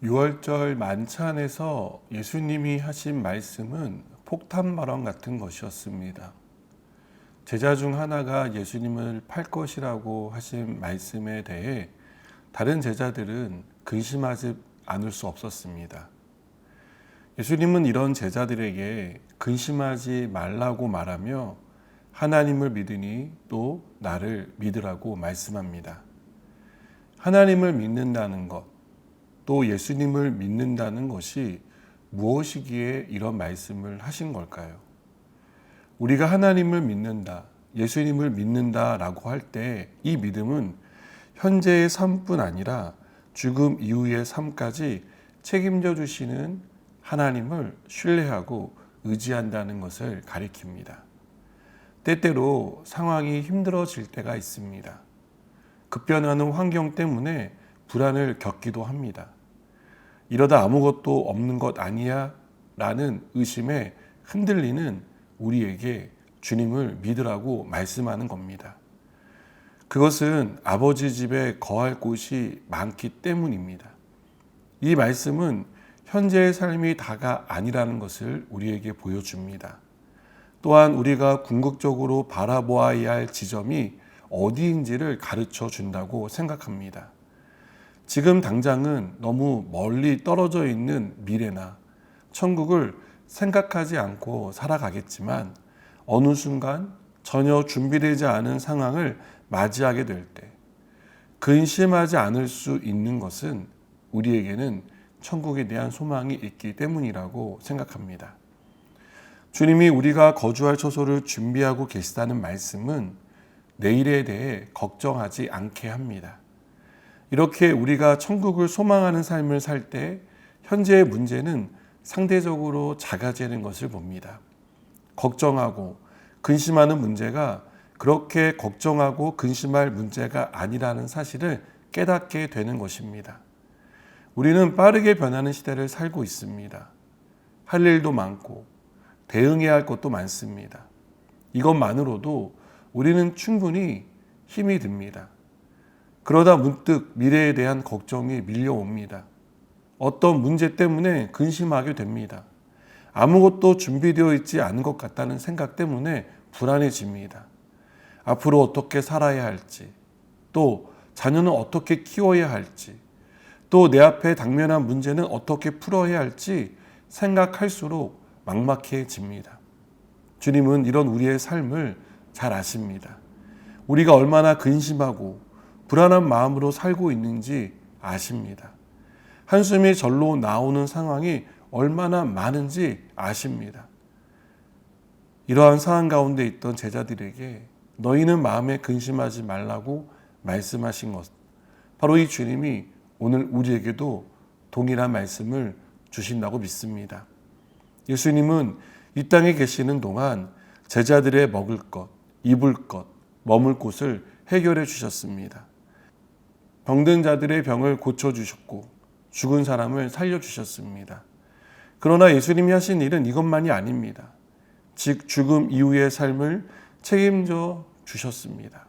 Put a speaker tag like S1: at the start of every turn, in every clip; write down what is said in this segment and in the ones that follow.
S1: 유월절 만찬에서 예수님이 하신 말씀은 폭탄 발언 같은 것이었습니다. 제자 중 하나가 예수님을 팔 것이라고 하신 말씀에 대해 다른 제자들은 근심하지 않을 수 없었습니다. 예수님은 이런 제자들에게 근심하지 말라고 말하며 하나님을 믿으니 또 나를 믿으라고 말씀합니다. 하나님을 믿는다는 것, 또 예수님을 믿는다는 것이 무엇이기에 이런 말씀을 하신 걸까요? 우리가 하나님을 믿는다, 예수님을 믿는다라고 할 때 이 믿음은 현재의 삶뿐 아니라 죽음 이후의 삶까지 책임져 주시는 하나님을 신뢰하고 의지한다는 것을 가리킵니다. 때때로 상황이 힘들어질 때가 있습니다. 급변하는 환경 때문에 불안을 겪기도 합니다. 이러다 아무것도 없는 것 아니야? 라는 의심에 흔들리는 우리에게 주님을 믿으라고 말씀하는 겁니다. 그것은 아버지 집에 거할 곳이 많기 때문입니다. 이 말씀은 현재의 삶이 다가 아니라는 것을 우리에게 보여줍니다. 또한 우리가 궁극적으로 바라보아야 할 지점이 어디인지를 가르쳐 준다고 생각합니다. 지금 당장은 너무 멀리 떨어져 있는 미래나 천국을 생각하지 않고 살아가겠지만 어느 순간 전혀 준비되지 않은 상황을 맞이하게 될 때 근심하지 않을 수 있는 것은 우리에게는 천국에 대한 소망이 있기 때문이라고 생각합니다. 주님이 우리가 거주할 처소를 준비하고 계시다는 말씀은 내일에 대해 걱정하지 않게 합니다. 이렇게 우리가 천국을 소망하는 삶을 살 때 현재의 문제는 상대적으로 작아지는 것을 봅니다. 걱정하고 근심하는 문제가 그렇게 걱정하고 근심할 문제가 아니라는 사실을 깨닫게 되는 것입니다. 우리는 빠르게 변하는 시대를 살고 있습니다. 할 일도 많고 대응해야 할 것도 많습니다. 이것만으로도 우리는 충분히 힘이 듭니다. 그러다 문득 미래에 대한 걱정이 밀려옵니다. 어떤 문제 때문에 근심하게 됩니다. 아무것도 준비되어 있지 않은 것 같다는 생각 때문에 불안해집니다. 앞으로 어떻게 살아야 할지, 또 자녀는 어떻게 키워야 할지, 또 내 앞에 당면한 문제는 어떻게 풀어야 할지 생각할수록 막막해집니다. 주님은 이런 우리의 삶을 잘 아십니다. 우리가 얼마나 근심하고 불안한 마음으로 살고 있는지 아십니다. 한숨이 절로 나오는 상황이 얼마나 많은지 아십니다. 이러한 상황 가운데 있던 제자들에게 너희는 마음에 근심하지 말라고 말씀하신 것, 바로 이 주님이 오늘 우리에게도 동일한 말씀을 주신다고 믿습니다. 예수님은 이 땅에 계시는 동안 제자들의 먹을 것, 입을 것, 머물 곳을 해결해 주셨습니다. 병든 자들의 병을 고쳐주셨고 죽은 사람을 살려주셨습니다. 그러나 예수님이 하신 일은 이것만이 아닙니다. 즉 죽음 이후의 삶을 책임져 주셨습니다.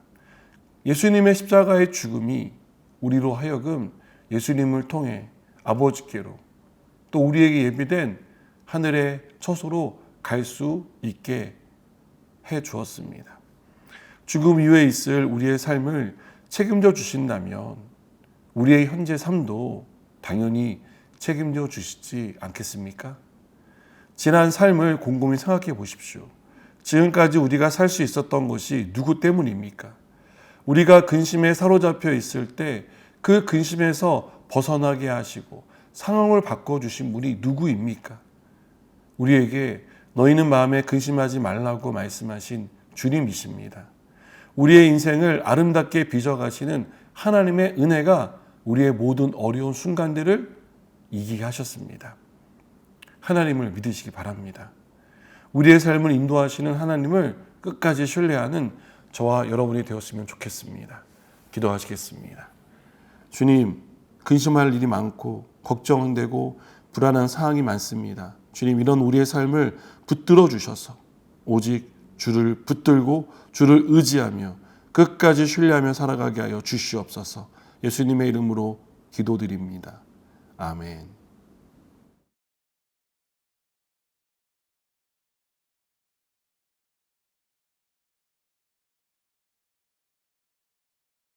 S1: 예수님의 십자가의 죽음이 우리로 하여금 예수님을 통해 아버지께로 또 우리에게 예비된 하늘의 처소로 갈 수 있게 해 주었습니다. 죽음 이후에 있을 우리의 삶을 책임져 주신다면 우리의 현재 삶도 당연히 책임져 주시지 않겠습니까? 지난 삶을 곰곰이 생각해 보십시오. 지금까지 우리가 살 수 있었던 것이 누구 때문입니까? 우리가 근심에 사로잡혀 있을 때 그 근심에서 벗어나게 하시고 상황을 바꿔주신 분이 누구입니까? 우리에게 너희는 마음에 근심하지 말라고 말씀하신 주님이십니다. 우리의 인생을 아름답게 빚어가시는 하나님의 은혜가 우리의 모든 어려운 순간들을 이기게 하셨습니다. 하나님을 믿으시기 바랍니다. 우리의 삶을 인도하시는 하나님을 끝까지 신뢰하는 저와 여러분이 되었으면 좋겠습니다. 기도하시겠습니다. 주님, 근심할 일이 많고 걱정되고 불안한 상황이 많습니다. 주님, 이런 우리의 삶을 붙들어 주셔서 오직 주를 붙들고 주를 의지하며 끝까지 신뢰하며 살아가게 하여 주시옵소서. 예수님의 이름으로 기도드립니다. 아멘.